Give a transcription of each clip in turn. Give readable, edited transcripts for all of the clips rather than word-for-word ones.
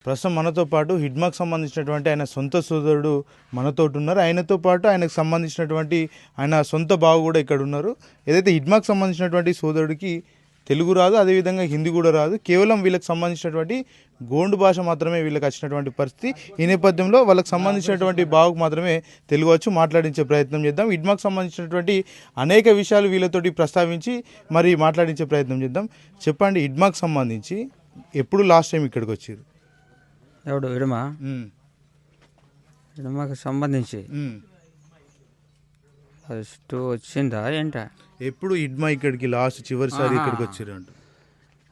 ప్రస్తుతం మనతో పాటు హిడ్మాకు సంబంధించినటువంటి ఆయన సొంత సోదరుడు మనతోటి ఉన్నారు. ఆయనతో పాటు ఆయనకు సంబంధించినటువంటి ఆయన సొంత బావ కూడా ఇక్కడ ఉన్నారు. ఏదైతే హిడ్మాకు సంబంధించినటువంటి సోదరుడికి తెలుగు రాదు, అదేవిధంగా హిందీ కూడా రాదు, కేవలం వీళ్ళకి సంబంధించినటువంటి గోండు భాష మాత్రమే వీళ్ళకి వచ్చినటువంటి పరిస్థితి. ఈ నేపథ్యంలో వాళ్ళకి సంబంధించినటువంటి బావకు మాత్రమే తెలుగు వచ్చి మాట్లాడించే ప్రయత్నం చేద్దాం. హిడ్మాకు సంబంధించినటువంటి అనేక విషయాలు వీళ్ళతోటి ప్రస్తావించి మరి మాట్లాడించే ప్రయత్నం చేద్దాం. చెప్పండి, హిడ్మాకు సంబంధించి ఎప్పుడు లాస్ట్ టైం ఇక్కడికి వచ్చారు? ఎవడు ఇడమా ఇడమాకు సంబంధించి ఫస్ట్ వచ్చిందా ఏంటా? ఎప్పుడు ఇడ్మా ఇక్కడికి లాస్ట్ చివరిసారి ఇక్కడికి వచ్చారు అంట?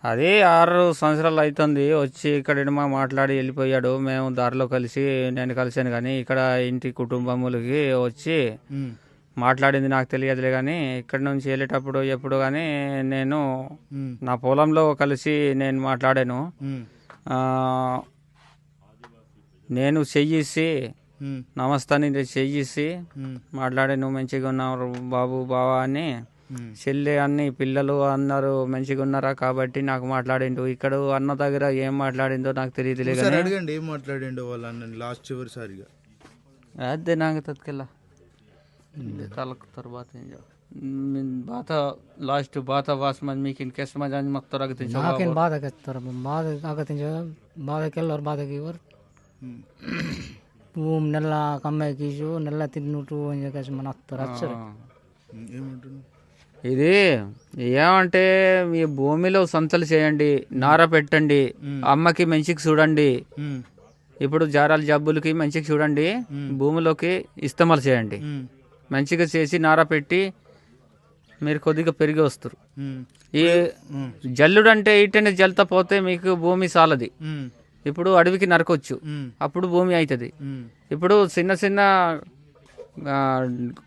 అదే 6 సంవత్సరాలు అవుతుంది వచ్చి ఇక్కడ ఇడమా మాట్లాడి వెళ్ళిపోయాడు. మేము దారిలో కలిసి నేను కలిసాను, కానీ ఇక్కడ ఇంటి కుటుంబములకి వచ్చి మాట్లాడింది నాకు తెలియదులే. కానీ ఇక్కడ నుంచి వెళ్ళేటప్పుడు ఎప్పుడు కానీ నేను నా పొలంలో కలిసి నేను మాట్లాడాను. నేను చెయ్యిసి నమస్తాని చెయ్యిసి మాట్లాడే, నువ్వు మంచిగా ఉన్నావు బాబు బావా అని, చెల్లి అన్ని పిల్లలు అందరూ మంచిగా ఉన్నారా కాబట్టి నాకు మాట్లాడిండు. ఇక్కడ అన్న దగ్గర ఏం మాట్లాడిందో నాకు తెలియదులే. అడగండి ఏం మాట్లాడిండో వాళ్ళ అన్న లాస్ట్ చివరిసారిగా. అదే నాకు తత్కెళ్ళ తర్వాత बात लास्ट बात वास में मी किन कैसे मजा मत तो रखते हैं नाकिन बात कर बात आगत हैं बात केल और बात की और वो नल्ला कम्मे की जो नल्ला तिन्नु टू ये कैसे मनातर अच्छा ఇది ఏమంటే మీ భూమిలో సంతలు చేయండి, నార పెట్టండి, అమ్మకి మంచికి చూడండి. ఇప్పుడు జారాల జబ్బులకి మంచికి చూడండి, భూమిలోకి ఇస్తమాలు చేయండి. మంచిగా చేసి నార పెట్టి మీరు కొద్దిగా పెరిగి వస్తారు. ఈ జల్లుడు అంటే ఇటనే జల్తా పోతే మీకు భూమి సాలది. ఇప్పుడు అడవికి నరకొచ్చు, అప్పుడు భూమి అవుతుంది. ఇప్పుడు చిన్న చిన్న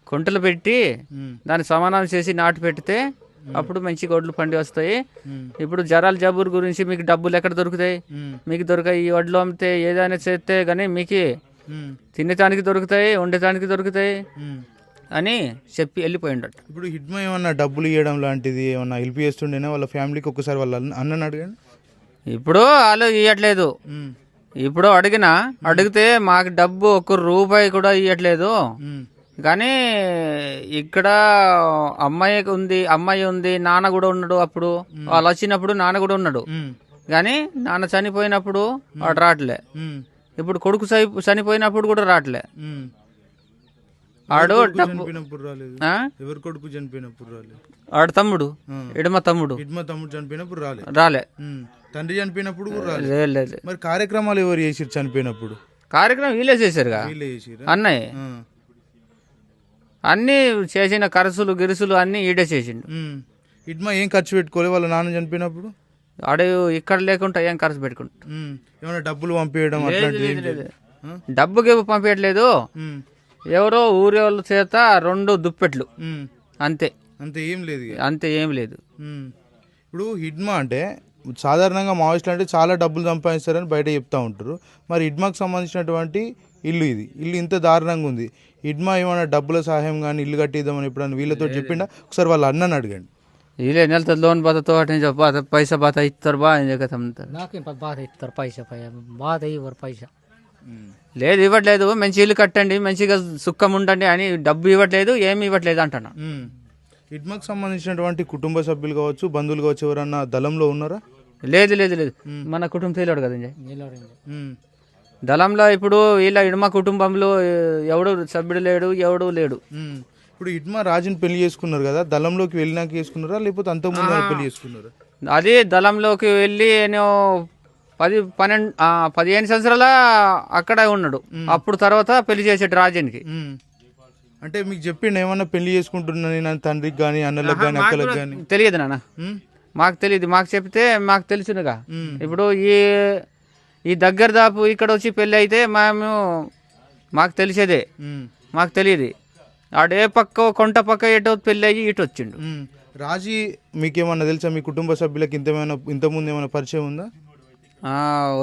కొంటలు పెట్టి దాన్ని సమానం చేసి నాటు పెడితే అప్పుడు మంచి గొడ్లు పండి వస్తాయి. ఇప్పుడు జరాల జబ్బుల గురించి మీకు డబ్బులు ఎక్కడ దొరుకుతాయి? మీకు దొరకాయి. ఈ వడ్లు అమ్మితే ఏదైనా చేస్తే కానీ మీకు తినటానికి దొరుకుతాయి, ఉండటానికి దొరుకుతాయి అని చెప్పి వెళ్ళిపోయిండట. ఇప్పుడు హిడ్మా ఏమన్నా డబ్బులు ఇవ్వడం లాంటిది ఏమన్నా హెల్ప్ చేస్తుండేనా వాళ్ళ ఫ్యామిలీకి? ఒక్కసారి వాళ్ళ అన్నని అడగండి. ఇప్పుడు వాళ్ళు ఇవ్వట్లేదు. ఇప్పుడు అడిగితే మాకు డబ్బు 1 రూపాయి కూడా ఇవ్వట్లేదు. కానీ ఇక్కడ అమ్మాయి ఉంది, నాన్న కూడా ఉన్నాడు. అప్పుడు వాళ్ళు వచ్చినప్పుడు నాన్న కూడా ఉన్నాడు, కానీ నాన్న చనిపోయినప్పుడు వాడు రావట్లే. ఇప్పుడు కొడుకు చనిపోయినప్పుడు కూడా రావట్లే. ఆడు ఆడు తమ్ముడు ఇడమ తమ్ముడు చనిపోయినప్పుడు రాలే. తండ్రి చనిపోయినప్పుడు లేదు. మరి కార్యక్రమాలు ఎవరు చేసిరు చనిపోయినప్పుడు? కార్యక్రమం వీళ్ళే చేశారుగా, అన్నయ్య. అన్ని చేసిన ఖర్చులు గిరుసులు అన్ని ఈడే చేసిండు. ఇడ్మా ఏం ఖర్చు పెట్టుకోలేదు వాళ్ళ నాన్న చనిపోయినప్పుడు? ఆడు ఇక్కడ లేకుండా ఏం ఖర్చు పెట్టుకుంటా? ఏమైనా డబ్బులు పంపించడం? డబ్బుకి పంపించట్లేదు. ఎవరో ఊరి వాళ్ళ చేత 2 దుప్పెట్లు అంతే. అంతే ఏం లేదు. ఇప్పుడు హిడ్మా అంటే సాధారణంగా మావోయిస్టులు అంటే చాలా డబ్బులు సంపాదిస్తారని బయట చెప్తా ఉంటారు. మరి హిడ్మాకు సంబంధించినటువంటి ఇల్లు ఇల్లు ఇంత దారుణంగా ఉంది. హిడ్మా ఏమైనా డబ్బుల సహాయం కానీ ఇల్లు కట్టిద్దామని ఎప్పుడన్నా వీళ్ళతో చెప్పిండా? ఒకసారి వాళ్ళ అన్నని అడగండి. వీళ్ళే నెలతో లోన్ బాధతో పైసా బాధ ఇస్తారు. పైసా లేదు, ఇవ్వట్లేదు. మంచి ఇల్లు కట్టండి, మంచిగా సుఖం ఉండండి అని డబ్బు ఇవ్వట్లేదు, ఏమి ఇవ్వట్లేదు అంటున్నా. హిడ్మాకు సంబంధించినటువంటి కుటుంబ సభ్యులు కావచ్చు, బంధువులు కావచ్చు, ఎవరన్నా దళంలో ఉన్నారా? లేదు. మన కుటుంబం తెలియడు కదా దళంలో. ఇప్పుడు వీళ్ళ హిడ్మా కుటుంబంలో ఎవడు సభ్యుడు లేడు, ఎవడు లేడు. ఇప్పుడు హిడ్మా రాజుని పెళ్లి చేసుకున్నారు కదా, దళంలోకి వెళ్ళినాక చేసుకున్నారా లేకపోతే అంతకుముందు పెళ్లి చేసుకున్నారా? అది దళంలోకి వెళ్ళి 15 సంవత్సరాల అక్కడ ఉన్నాడు. అప్పుడు తర్వాత పెళ్లి చేసాడు రాజునికి. అంటే మీకు చెప్పిండు ఏమన్నా పెళ్లి చేసుకుంటున్నాను నేను తండ్రికి కానీ అన్నలకు కానీ అక్కలకు కానీ? తెలియదు నాన్న, మాకు తెలియదు. మాకు చెప్తే మాకు తెలుసునుగా. ఇప్పుడు ఈ దగ్గర దాపు ఇక్కడ వచ్చి పెళ్ళి అయితే మాకు తెలిసేదే, మాకు తెలియదు. ఆడే పక్క కొంట పక్క ఎటో పెళ్ళి అయ్యి ఇటు వచ్చిండు. రాజీ మీకేమన్నా తెలుసా? మీ కుటుంబ సభ్యులకు ఇంతకుముందు ఏమైనా పరిచయం ఉందా?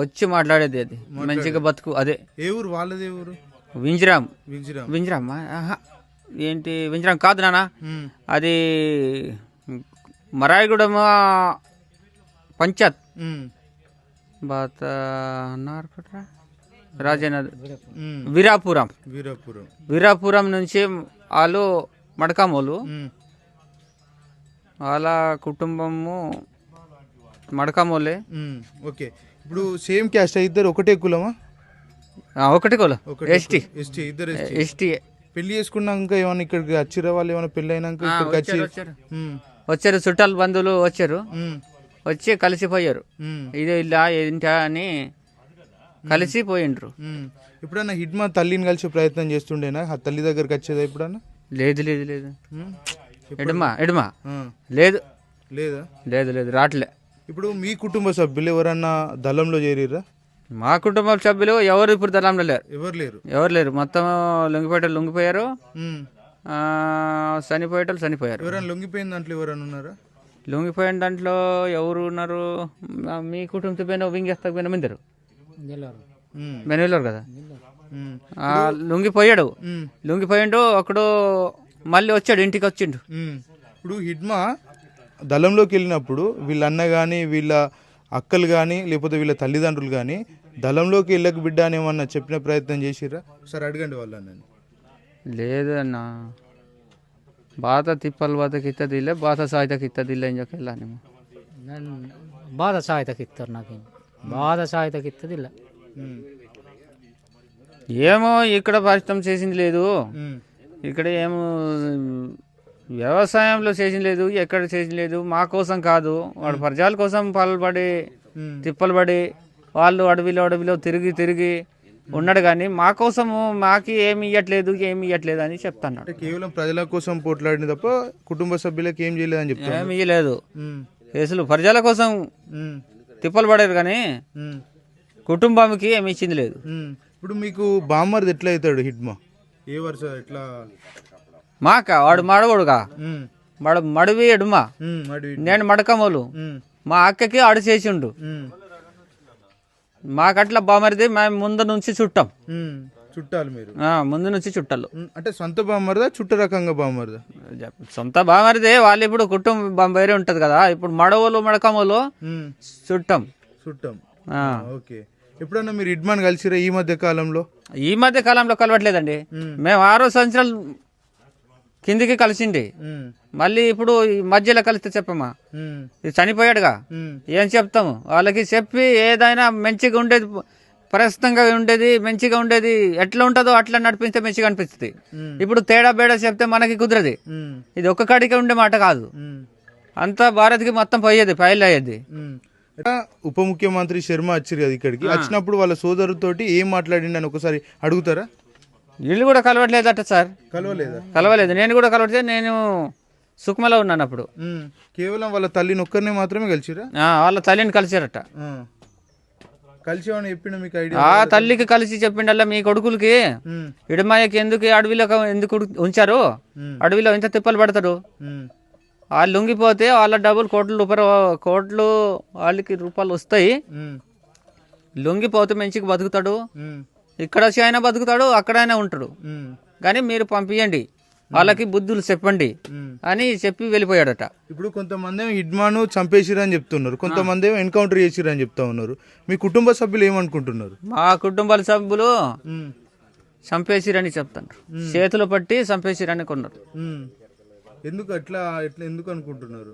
వచ్చి మాట్లాడేది, అది మంచిగా బతుకు. అదే ఏ ఊరు వాళ్ళది? ఏ ఊరు? వింజరామ్ ఏంటి వింజరామ్ కాదు నాన్న, అది మరాయిగూడెం పంచాయత్. బాత నారపేట రాజేంద్ర ఉమ్. వీరాపురం వీరాపురం. వీరాపురం నుంచి వాళ్ళు మడకామోలు ఉమ్. వాళ్ళ కుటుంబము మడకామోలే ఉమ్. ఓకే, ఇప్పుడు సేమ్ క్యాస్ట్ ఇద్దరు ఒకటే కులమా? ఒకటి కోలు ఒకటే ఎస్టీ ఎస్టీ, ఇద్దరు ఎస్టీ. ఎస్టీ పెళ్లి చేసుకున్నాక ఏమన్నా ఇక్కడికి వచ్చిరా వాళ్ళు? ఏమైనా పెళ్లి అయినాక ఇక్కడికి వచ్చి ఉమ్. వచ్చారు చుట్టాలు బంధువులు వచ్చారు, ఉమ్. వచ్చి కలిసిపోయారు. ఉమ్. ఇది ఇలా ఏంటా అని కలిసిపోయిండ్రు. ఉమ్. ఎప్పుడన్నా హిడ్మా తల్లిని కలిసి ప్రయత్నం చేస్తుండేనా? ఆ తల్లి దగ్గరికి వచ్చేదా ఎప్పుడన్నా? లేదు లేదు లేదు ఉమ్. ఎడమా ఎడమా ఆ. లేదు లేదా? లేదు లేదు రావట్లే. ఇప్పుడు మీ కుటుంబ సభ్యులు ఎవరన్నా దళంలో చేరిర్రా? మా కుటుంబ సభ్యులు ఎవరు ఇప్పుడు దళంలో లేరు, ఎవరు లేరు. ఎవరు లేరు. మొత్తం లొంగిపోయేటోళ్ళు లొంగిపోయారు, ఉమ్. చనిపోయేటోళ్ళు చనిపోయారు. ఎవరైనా లొంగిపోయిన దాంట్లో ఎవరైనా ఉన్నారా? లొంగిపోయిన దాంట్లో ఎవరు ఉన్నారు? మీ కుటుంబ సభ్యులు వింగేస్తా పోయిన మందిరు ఉమ్. బెనెల్లూరు కదా. ఉమ్. లొంగిపోయాడు, ఉమ్. లొంగిపోయిండు. ఒకడు మళ్ళీ వచ్చాడు, ఇంటికి వచ్చిండు. ఉమ్. ఇప్పుడు హిడ్మా దళంలోకి వెళ్ళినప్పుడు వీళ్ళ అన్న కానీ వీళ్ళ అక్కలు కానీ లేకపోతే వీళ్ళ తల్లిదండ్రులు కానీ దళంలోకి వెళ్ళక బిడ్డ అని ఏమన్నా చెప్పిన ప్రయత్నం చేసిర్రా? ఒకసారి అడగండి వాళ్ళని. లేదు అన్న, బాత తిప్పలు బాతకి ఇత్తదిలే, బాత సాయితకి ఇత్తదిలే అని చెప్పి ನಾನು ಬಾದ ಸಹಾಯತಕ್ಕೆ ಇತ್ತಾರೆ ನಾಕೇನು ಬಾದ ಸಹಾಯತಕ್ಕೆ ಇತ್ತದಿಲ್ಲ. ఉమ్. ఏమో ఇక్కడ పరిశ్రమ చేసింది లేదు, ఉమ్. ఇక్కడ ఏమో వ్యవసాయంలో చేసింది లేదు, ఎక్కడ చేసింది లేదు. మా కోసం కాదు, వాడు ప్రజల కోసం పాల్పడి ఉమ్. తిప్పలు పడి వాళ్ళు అడవిలో తిరిగి తిరిగి ఉన్నాడు. కానీ మా కోసము మాకి ఏమి ఇవ్వట్లేదు అని చెప్తాను. అంటే కేవలం ప్రజల కోసం పోట్లాడిన తప్ప కుటుంబ సభ్యులకు ఏం చేయలేదని చెప్తాను. ఏమి ఇవ్వలేదు, ఉమ్. కేసులు ప్రజల కోసం ఉమ్. తిప్పలు పడారు కానీ ఉమ్. కుటుంబానికి ఏమి ఇచ్చింది లేదు. ఉమ్. ఇప్పుడు మీకు బామ్మర్ది ఎట్లా అవుతాడు హిడ్మా? ఏ వరుస ఎట్లా? మాక వాడు మడవడుగా, ఉమ్. వాడు మడివి ఎడుమా, ఉమ్. అడివి. నేను మడకమోలు. ఉమ్. మా అక్కకి ఆడు చేసిండు, ఉమ్. మాకట్లా బామరిది మేము ముందు నుంచి చుట్టాం. ఉమ్. చుట్టాలు మీరు? ముందు నుంచి చుట్టాలు. ఉమ్. అంటే సొంత బామ్మర్దా చుట్ట రకంగా బామ్మర్దా? సొంత బామరిదే. వాళ్ళు ఇప్పుడు కుటుంబం వేరే ఉంటది కదా. ఇప్పుడు మడవలు మడకమోలు ఉమ్. చుట్టాం. చుట్టాం. ఆ. ఓకే. ఎప్పుడన్నా మీరు హిడ్మాన్ కలిసిరా ఈ మధ్య కాలంలో? ఈ మధ్య కాలంలో కలవట్లేదండి. ఉమ్. మేము 6 సంవత్సరాలు కిందికి కలిసిండి. ఉమ్. మళ్ళీ ఇప్పుడు ఈ మధ్యలో కలిస్తే చెప్పమా? ఉమ్. ఇది చనిపోయాడుగా, ఉమ్. ఏం చెప్తాము? వాళ్ళకి చెప్పి ఏదైనా మంచిగా ఉండేది, ప్రస్తుతంగా ఉండేది, మంచిగా ఉండేది ఎట్లా ఉంటుందో అట్లా నడిపిస్తే మంచిగా అనిపిస్తుంది. ఉమ్. ఇప్పుడు తేడా బేడా చెప్తే మనకి కుదరది. ఉమ్. ఇది ఒక్క కాడికే ఉండే మాట కాదు, ఉమ్. అంతా భారత్కి మొత్తం పోయేది, ఫైల్ అయ్యేది. ఉమ్. ఎట్లా ఉప ముఖ్యమంత్రి శర్మ వచ్చారు కదా ఇక్కడికి, వచ్చినప్పుడు వాళ్ళ సోదరుతోటి ఏం మాట్లాడిండి అని ఒకసారి అడుగుతారా? వీళ్ళు కూడా కలవట్లేదట సార్. కలవలేదా? కలవలేదు, నేను కూడా కలవట్లేదు. నేను సుఖమలో ఉన్నాను అప్పుడు. ఉమ్. కేవలం వాళ్ళ తల్లిని ఒక్కరిని మాత్రమే కలిసిరా? వాళ్ళ తల్లిని కలిసారట. కలిసి ఏమని చెప్పిండు మీకు ఐడియా? ఆ తల్లికి కలిసి చెప్పిండల్లా, మీ కొడుకులకి ఉమ్. ఇడమాయకి ఎందుకు అడవిలో ఎందుకు ఉంచారు, ఉమ్. అడవిలో ఎంత తిప్పలు పడతారు, ఉమ్. వాళ్ళు లొంగిపోతే వాళ్ళ డబ్బులు కోట్లు వాళ్ళకి రూపాయలు వస్తాయి. ఉమ్. లొంగిపోతే మంచిగా బతుకుతాడు, ఉమ్. ఇక్కడ వచ్చి అయినా బతుకుతాడు, అక్కడైనా ఉంటాడు. ఉమ్. కానీ మీరు పంపించండి, వాళ్ళకి బుద్ధులు చెప్పండి ఉమ్. అని చెప్పి వెళ్ళిపోయాడట. ఇప్పుడు కొంతమంది ఏమో హిడ్మాను చంపేసిరని చెప్తున్నారు, కొంతమంది ఏమో ఎన్కౌంటర్ చేసిరని చెప్తా ఉన్నారు. మీ కుటుంబ సభ్యులు ఏమనుకుంటున్నారు? మా కుటుంబాల సభ్యులు ఉమ్. చంపేసిరని చెప్తారు, చేతులు పట్టి చంపేసిరని కొన్నారు. ఉమ్. ఎందుకు అట్లా ఎందుకు అనుకుంటున్నారు?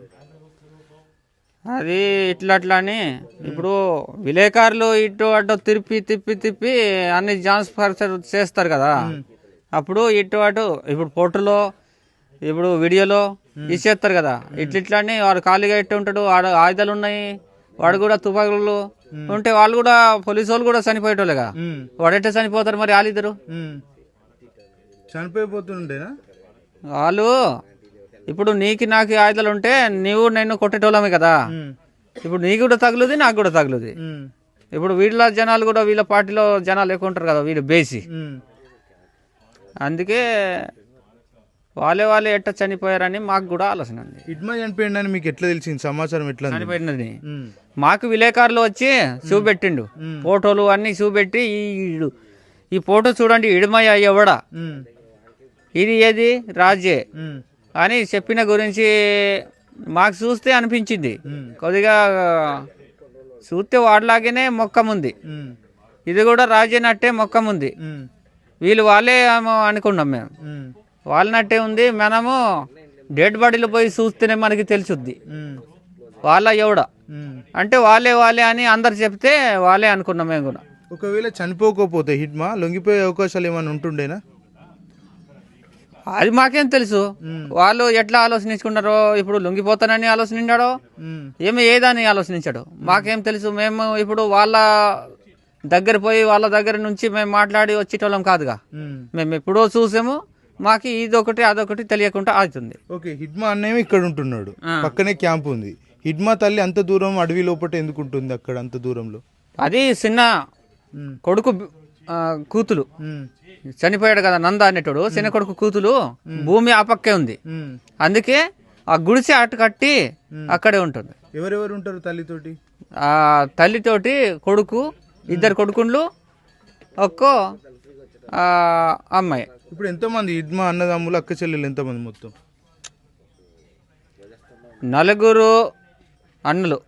అది ఇట్లా అని ఇప్పుడు విలేకరులు ఇటు అటు తిప్పి అన్ని ట్రాన్స్ఫర్ చేస్తారు కదా. అప్పుడు ఇటు అటు ఇప్పుడు ఫోటోలో ఇప్పుడు వీడియోలో ఇచ్చేస్తారు కదా. ఇట్లా అని వాడు ఖాళీగా ఇట్టు ఉంటాడు, ఆడ ఆయుధాలు ఉన్నాయి, వాడు కూడా తుపాకులు ఉంటే వాళ్ళు కూడా పోలీసు వాళ్ళు కూడా చనిపోయేటోళ్ళుగా. వాడెట్టే చనిపోతారు మరి వాళ్ళిద్దరు? చనిపోయిపోతుండేనా వాళ్ళు? ఇప్పుడు నీకు నాకు ఆయుధాలు ఉంటే నీవు నేను కొట్టేటోళ్ళమే కదా. ఇప్పుడు నీకు కూడా తగులుది, నాకు కూడా తగులుది. ఇప్పుడు వీళ్ళ జనాలు కూడా, వీళ్ళ పార్టీలో జనాలు ఎక్కువ ఉంటారు కదా, వీళ్ళు బేసి. అందుకే వాళ్ళే ఎట్ట చనిపోయారని మాకు కూడా ఆలోచన ఉంది. హిడ్మా చనిపోయిందని మీకు ఎట్లా తెలిసింది? సమాచారం ఎట్లా? చనిపోయినది మాకు విలేకరులు వచ్చి చూపెట్టిండు, ఫోటోలు అన్ని చూపెట్టి ఈ ఫోటో చూడండి, ఇడమయ్య ఎవడా, ఇది ఏది రాజే అని చెప్పిన గురించి మాకు చూస్తే అనిపించింది. కొద్దిగా చూస్తే వాడిలాగానే మొక్కం ఉంది, ఇది కూడా రాజేనట్టే మొక్కం ఉంది. వీళ్ళు వాళ్ళే ఏమో అనుకున్నాం మేము, వాళ్ళనట్టే ఉంది. మనము డెడ్ బాడీలు పోయి చూస్తేనే మనకి తెలుసుద్ది వాళ్ళ ఎవడ అంటే వాళ్ళే అని అందరు చెప్తే వాళ్ళే అనుకున్నాం మేము కూడా. ఒకవేళ చనిపోకపోతే హిడ్మా లొంగిపోయే అవకాశాలు ఏమైనా ఉంటుండేనా? అది మాకేం తెలుసు, వాళ్ళు ఎట్లా ఆలోచించుకున్నారో. ఇప్పుడు లొంగిపోతానని ఆలోచించాడో ఏదని ఆలోచించాడు మాకేం తెలుసు. మేము ఇప్పుడు వాళ్ళ దగ్గర పోయి వాళ్ళ దగ్గర నుంచి మేము మాట్లాడి వచ్చేటోళ్ళం కాదుగా. మేము ఎప్పుడో చూసాము, మాకు ఇదొకటి అదొకటి తెలియకుండా అవుతుంది. ఓకే, హిడ్మా అన్నేమో ఇక్కడ ఉంటున్నాడు, పక్కనే క్యాంప్ ఉంది. హిడ్మా తల్లి అంత దూరం అడవి లోపల ఎందుకు ఉంటుంది అక్కడ అంత దూరంలో? అది చిన్న కొడుకు కూతులు చనిపోయాడు కదా నంద అనేటోడు, చిన్న కొడుకు కూతులు భూమి ఆ పక్కే ఉంది, అందుకే ఆ గుడిసె అటు కట్టి అక్కడే ఉంటుంది. ఎవరెవరు ఉంటారు తల్లితోటి? ఆ తల్లితోటి కొడుకు, ఇద్దరు కొడుకుళ్ళు, ఒక్కో అమ్మాయి. ఇప్పుడు ఎంతమంది హిడ్మా అన్నదమ్ములు అక్క చెల్లెలు ఎంతమంది మొత్తం? 4 అన్నలు,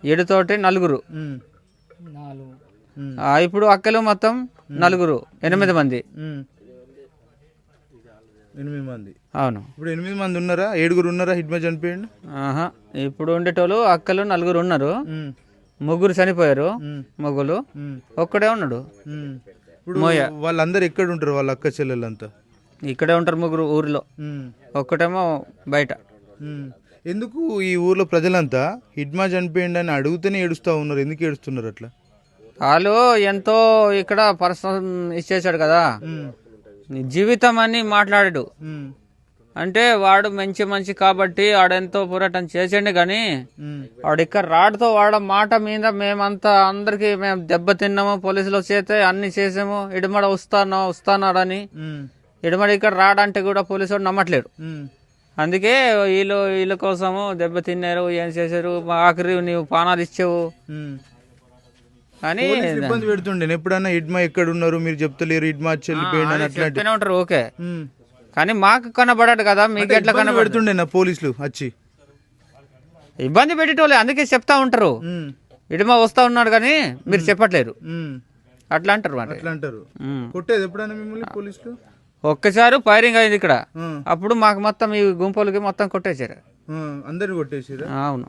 7 తోటి 4. ఇప్పుడు అక్కలు మొత్తం 4, 8 మంది. 8 మంది. అవును. ఇప్పుడు 8 మంది ఉన్నారా? 7 ఉన్నారా హిడ్మా చనిపోయింది? ఇప్పుడు ఉండేటోళ్ళు అక్కలు 4 ఉన్నారు, 3 చనిపోయారు మొగ్గులు, ఒక్కడే ఉన్నాడు. ఇప్పుడు వాళ్ళందరూ ఎక్కడ ఉంటారు వాళ్ళ అక్క చెల్లెలంతా? ఇక్కడే ఉంటారు 3 ఊరిలో, ఒక్కటేమో బయట. ఎందుకు ఈ ఊర్లో ప్రజలంతా హిడ్మా చనిపోయింది అని అడుగుతూనే ఏడుస్తూ ఉన్నారు? ఎందుకు ఏడుస్తున్నారు అట్లా? వాళ్ళు ఎంతో ఇక్కడ పర్సనల్ ఇచ్చేసాడు కదా, జీవితం అని మాట్లాడాడు. అంటే వాడు మంచి కాబట్టి వాడెంతో పోరాటం చేసిండు, కానీ వాడు ఇక్కడ రాడుతో వాడ మాట మీద మేమంతా అందరికి మేము దెబ్బతిన్నాము, పోలీసులు చేతే అన్ని చేసాము. ఇడమడ వస్తానాడని, ఇడమడ ఇక్కడ రాడంటే కూడా పోలీసు వాడు నమ్మట్లేడు. అందుకే వీళ్ళ కోసము దెబ్బతిన్నారు, ఏం చేశారు, ఆఖరి నీవు పానాలు ఇచ్చావు అని ఇబ్బంది పెడుతుండే. ఎప్పుడన్నా హిడ్మా ఎక్కడ ఉన్నారు మీరు చెప్తలేరు, హిడ్మా చెల్లిపోయింది అని అట్లా ఉంటారు. ఓకే, కానీ మాకు కనబడాడు కదా, మీకు ఎట్లా కనబడుతుండే నా పోలీసులు వచ్చి ఇబ్బంది పెట్టేటోళ్ళే, అందుకే చెప్తా ఉంటారు. ఇడమా వస్తా ఉన్నాడు కానీ మీరు చెప్పట్లేరు, అట్లా అంటారు. అట్లా అంటారు. కొట్టేది ఎప్పుడన్నా మిమ్మల్ని పోలీసులు? ఒక్కసారి ఫైరింగ్ అయింది ఇక్కడ, అప్పుడు మాకు మొత్తం ఈ గుంపులకి మొత్తం కొట్టేశారు, అందరిని కొట్టేసారు. అవును.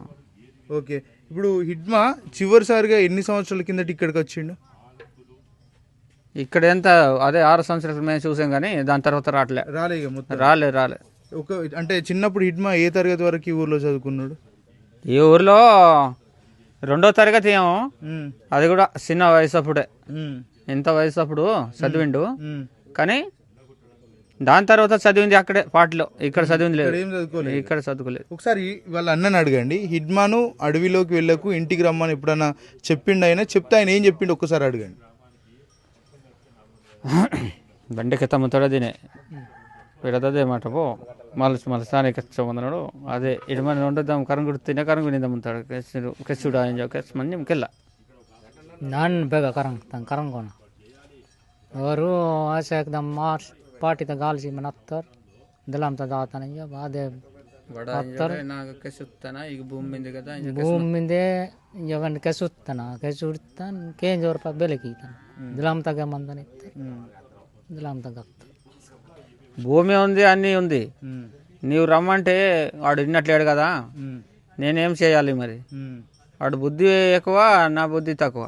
ఓకే, ఇప్పుడు హిడ్మా చివరిసారిగా ఎన్ని సంవత్సరాల కిందట ఇక్కడికి వచ్చిండు? ఇక్కడ ఎంత అదే 6 సంవత్సరాలు మేము చూసాం, కానీ దాని తర్వాత రాలే. అంటే చిన్నప్పుడు హిడ్మా ఏ తరగతి వరకు ఈ ఊర్లో చదువుకున్నాడు? ఈ ఊర్లో 2వ తరగతి ఏమో, అది కూడా చిన్న వయసు అప్పుడే. ఎంత వయసు అప్పుడు చదివిండు, కానీ దాని తర్వాత చదివింది అక్కడే పాటలో, ఇక్కడ చదివింది లేదు, ఇక్కడ చదువుకోలేదు. ఒకసారి వాళ్ళ అన్నని అడగండి, హిడ్మాను అడవిలోకి వెళ్ళకు ఇంటికి రమ్మని ఎప్పుడన్నా చెప్పిండు? ఆయన చెప్తే ఆయన ఏం చెప్పిండు ఒక్కసారి అడగండి. బండికి తమ్ముతాడు దీనే పెడదే మాట పో మళ్ళీ స్థానిక చందనాడు అదే ఇడమని ఉండదాం కరంగుడు తినే కరంగు నిందమ్ముతాడు ಕೆಸುಡ ಕೆಸ್ ಮಂದಿ ಮುಕ್ಕೆಲ್ಲ ನಾನು ಬೇಗ ಕರಂಗೋಣ ಅವರು ಆಸೆ एकदम मार्च पार्टी तक गाल सी मनत्तर दिलाम तक दाता नहीं जब आधे భూమి మీదే ఎవరిని ಕೆಸುತ್ತಾನ కేంజోర్ ప బెలకీతాను దిలాం తగ్గ మందని దిలాం తగ్గ భూమి ఉంది అన్నీ ఉంది, నీవు రమ్మంటే వాడు విన్నట్లేడు కదా, నేనేం చేయాలి మరి? వాడు బుద్ధి ఎక్కువ, నా బుద్ధి తక్కువ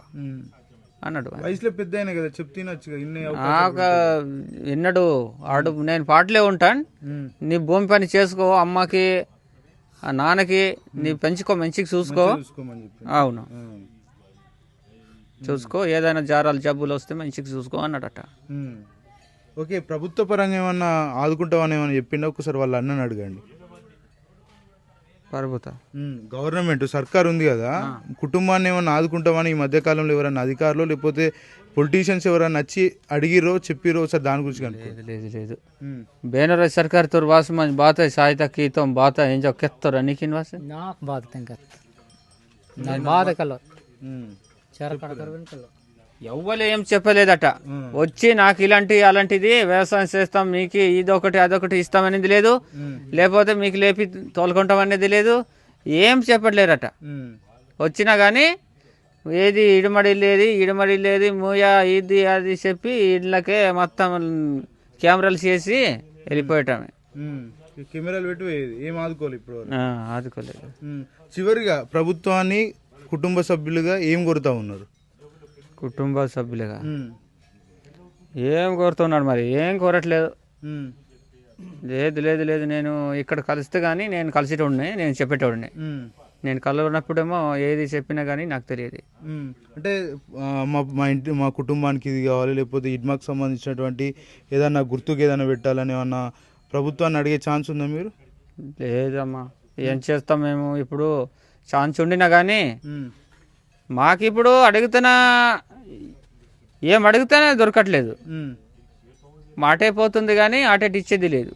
అన్నాడు. వయసులో పెద్ద కదా చెప్తేనొచ్చు విన్నాడు వాడు. నేను పాటలే ఉంటాను, నీ భూమి పని చేసుకో, అమ్మకి నాన్నకి నీ పెంచుకో, మంచిగా చూసుకో. అవును, చూసుకో, ఏదైనా జారాలు జబ్బులు వస్తే మంచిగా చూసుకో అన్నాడట. ఓకే, ప్రభుత్వ పరంగా ఏమన్నా ఆదుకుంటామని ఏమన్నా చెప్పిండా? ఒకసారి వాళ్ళ అన్నని అడగండి. గవర్నమెంట్ సర్కార్ ఉంది కదా, కుటుంబాన్ని ఏమన్నా ఆదుకుంటామని ఈ మధ్యకాలంలో ఎవరైనా అధికారులు లేకపోతే పొలిటీషియన్స్ ఎవరైనా వచ్చి అడిగిరో చెప్పిరో ఒకసారి దాని గురించి? లేదు ಬೇನರ ಸರ್ಕಾರ ತೋರ್ ವಾಸ ಮಂಜ್ ಬಾತ ಸಹಾಯತಾ ಕಿ ತೋಮ್ ಬಾತ ಎಂಜೋ ಕೆತ್ತೋರ ನಿಕಿನ್ ವಾಸ ನಾಕ್ ಬಾತ ತೆಂಕತ್ నా బాధ కల్లో చెరకడకరవెన్ కల్లో ఎవ్వరు ఏం చెప్పలేదట. వచ్చి నాకు ఇలాంటి అలాంటిది వ్యవసాయం చేస్తాం, మీకు ఇదొకటి అదొకటి ఇస్తామనేది లేదు, లేకపోతే మీకు లేపి తోలుకుంటాం అనేది లేదు, ఏం చెప్పట్లేరట. వచ్చినా కానీ ఏది ఇడమడి లేదు మూయ ఇది అది చెప్పి ఇళ్ళకే మొత్తం కెమెరాలు చేసి వెళ్ళిపోయటమే. కెమెరాలు పెట్టి పోయేది, ఏం ఆదుకోవాలి ఇప్పుడు వరకు? ఆదుకోలేదు. చివరిగా ప్రభుత్వాన్ని కుటుంబ సభ్యులుగా ఏం కోరుతా ఉన్నారు? కుటుంబ సభ్యులుగా ఏం కోరుతున్నాడు మరి? ఏం కోరట్లేదు. లేదు నేను ఇక్కడ కలిస్తే కానీ నేను కలిసేటోడిని, నేను చెప్పేటోడిని. నేను కలవనప్పుడేమో ఏది చెప్పినా కానీ నాకు తెలియదు. అంటే మా కుటుంబానికి ఇది కావాలి, లేకపోతే ఇడ్మాకు సంబంధించినటువంటి ఏదన్నా గుర్తుకు ఏదైనా పెట్టాలని ఏమన్నా ప్రభుత్వాన్ని అడిగే ఛాన్స్ ఉందా మీరు? లేదమ్మా, ఏం చేస్తాం మేము ఇప్పుడు? ఛాన్స్ ఉండినా కానీ మాకు ఇప్పుడు ఏం అడుగుతానే దొరకట్లేదు. మాటే పోతుంది కానీ అటేటి ఇచ్చేది లేదు.